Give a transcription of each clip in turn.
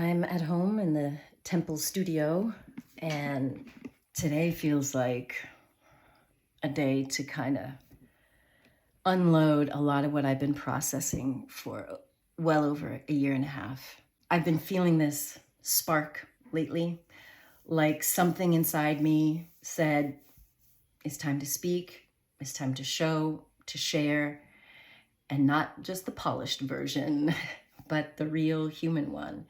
I'm at home in the Temple studio, and today feels like a day to kind of unload a lot of what I've been processing for well over a year and a half. I've been feeling this spark lately, like something inside me said, it's time to speak, it's time to show, to share, and not just the polished version, but the real human one.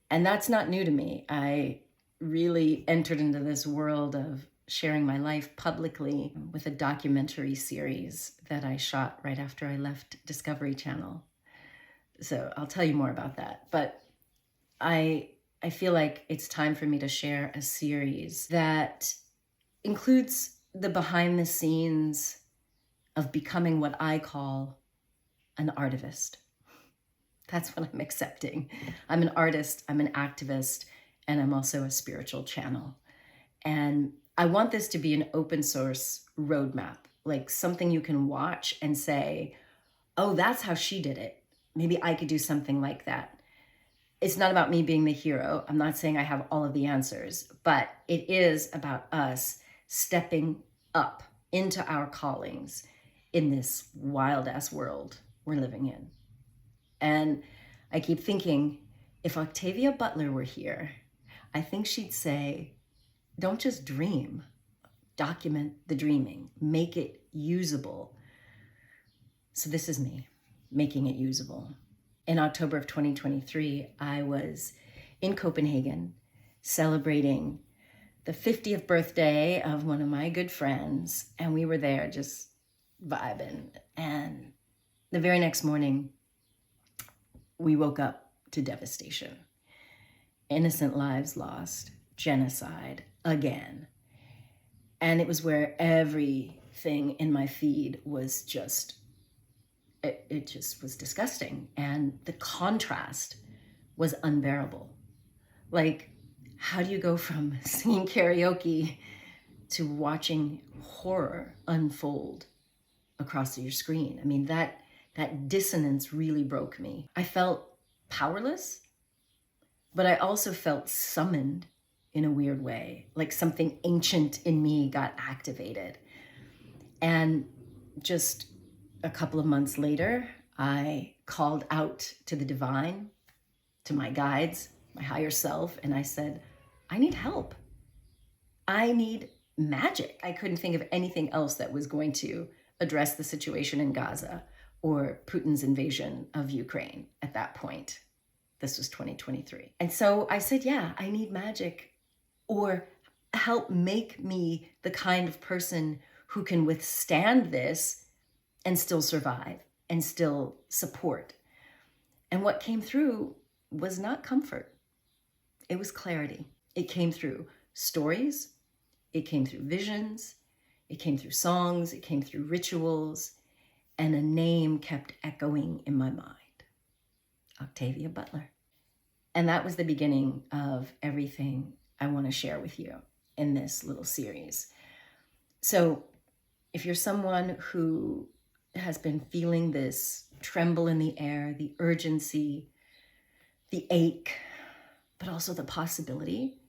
And that's not new to me. I really entered into this world of sharing my life publicly with a documentary series that I shot right after I left Discovery Channel. So I'll tell you more about that. But I feel like it's time for me to share a series that includes the behind the scenes of becoming what I call an artivist. That's what I'm accepting. I'm an artist, I'm an activist, and I'm also a spiritual channel. And I want this to be an open source roadmap, like something you can watch and say, oh, that's how she did it. Maybe I could do something like that. It's not about me being the hero. I'm not saying I have all of the answers, but it is about us stepping up into our callings in this wild ass world we're living in. And I keep thinking, if Octavia Butler were here, I think she'd say, don't just dream, document the dreaming, make it usable. So this is me, making it usable. In October of 2023, I was in Copenhagen celebrating the 50th birthday of one of my good friends, and we were there just vibing. And the very next morning, we woke up to devastation. Innocent lives lost, genocide again. And it was where everything in my feed was just, it just was disgusting. And the contrast was unbearable. Like, how do you go from singing karaoke to watching horror unfold across your screen? I mean, that dissonance really broke me. I felt powerless, but I also felt summoned in a weird way, like something ancient in me got activated. And just a couple of months later, I called out to the divine, to my guides, my higher self, and I said, I need help. I need magic. I couldn't think of anything else that was going to address the situation in Gaza or Putin's invasion of Ukraine at that point. This was 2023. And so I said, yeah, I need magic, or help make me the kind of person who can withstand this and still survive and still support. And what came through was not comfort. It was clarity. It came through stories. It came through visions. It came through songs. It came through rituals. And a name kept echoing in my mind, Octavia Butler. And that was the beginning of everything I want to share with you in this little series. So if you're someone who has been feeling this tremble in the air, the urgency, the ache, but also the possibility,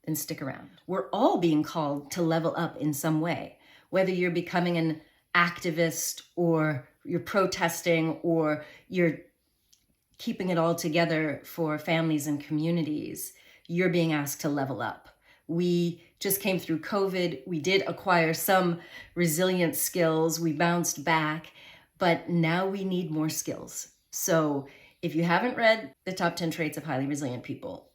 then stick around. We're all being called to level up in some way, whether you're becoming an activist or you're protesting or you're keeping it all together for families and communities. You're being asked to level up. We just came through COVID. We did acquire some resilient skills. We bounced back, but now we need more skills. So if you haven't read the top 10 traits of highly resilient people,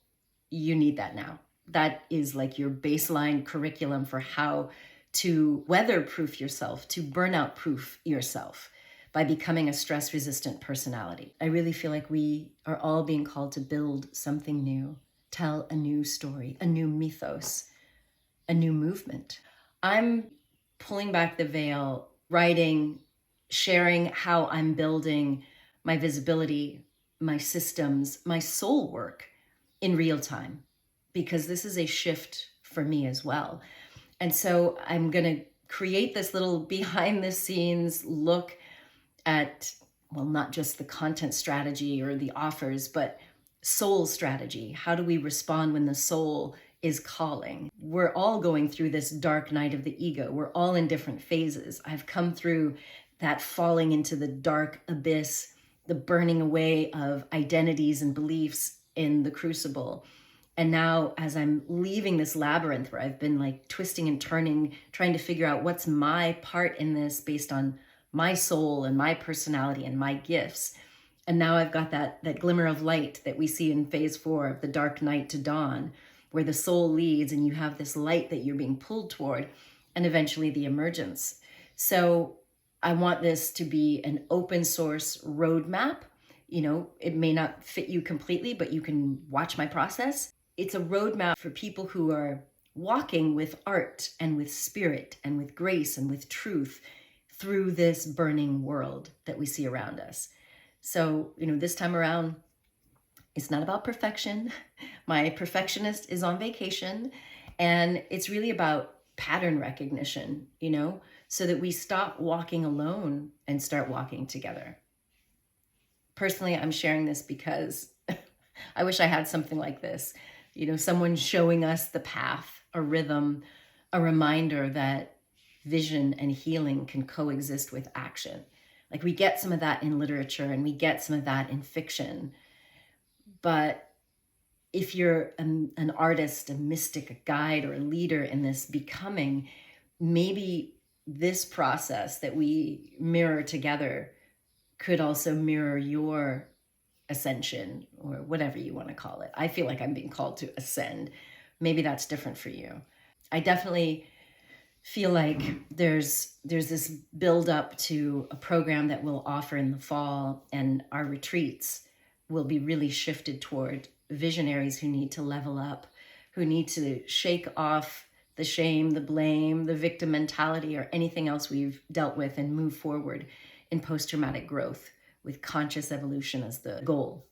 you need that now. That is like your baseline curriculum for how to weather-proof yourself, to burnout-proof yourself by becoming a stress-resistant personality. I really feel like we are all being called to build something new, tell a new story, a new mythos, a new movement. I'm pulling back the veil, writing, sharing how I'm building my visibility, my systems, my soul work in real time, because this is a shift for me as well. And so I'm going to create this little behind the scenes look at, well, not just the content strategy or the offers, but soul strategy. How do we respond when the soul is calling? We're all going through this dark night of the ego. We're all in different phases. I've come through that falling into the dark abyss, the burning away of identities and beliefs in the crucible. And now, as I'm leaving this labyrinth where I've been like twisting and turning, trying to figure out what's my part in this based on my soul and my personality and my gifts. And now I've got that glimmer of light that we see in phase 4 of the dark night to dawn, where the soul leads and you have this light that you're being pulled toward, and eventually the emergence. So I want this to be an open source roadmap. You know, it may not fit you completely, but you can watch my process. It's a roadmap for people who are walking with art and with spirit and with grace and with truth through this burning world that we see around us. So, you know, this time around, it's not about perfection. My perfectionist is on vacation, and it's really about pattern recognition, you know, so that we stop walking alone and start walking together. Personally, I'm sharing this because I wish I had something like this, you know, someone showing us the path, a rhythm, a reminder that vision and healing can coexist with action. Like, we get some of that in literature and we get some of that in fiction. But if you're an artist, a mystic, a guide, or a leader in this becoming, maybe this process that we mirror together could also mirror your ascension, or whatever you want to call it. I feel like I'm being called to ascend. Maybe that's different for you. I definitely feel like there's this build up to a program that we'll offer in the fall, and our retreats will be really shifted toward visionaries who need to level up, who need to shake off the shame, the blame, the victim mentality, or anything else we've dealt with, and move forward in post-traumatic growth with conscious evolution as the goal.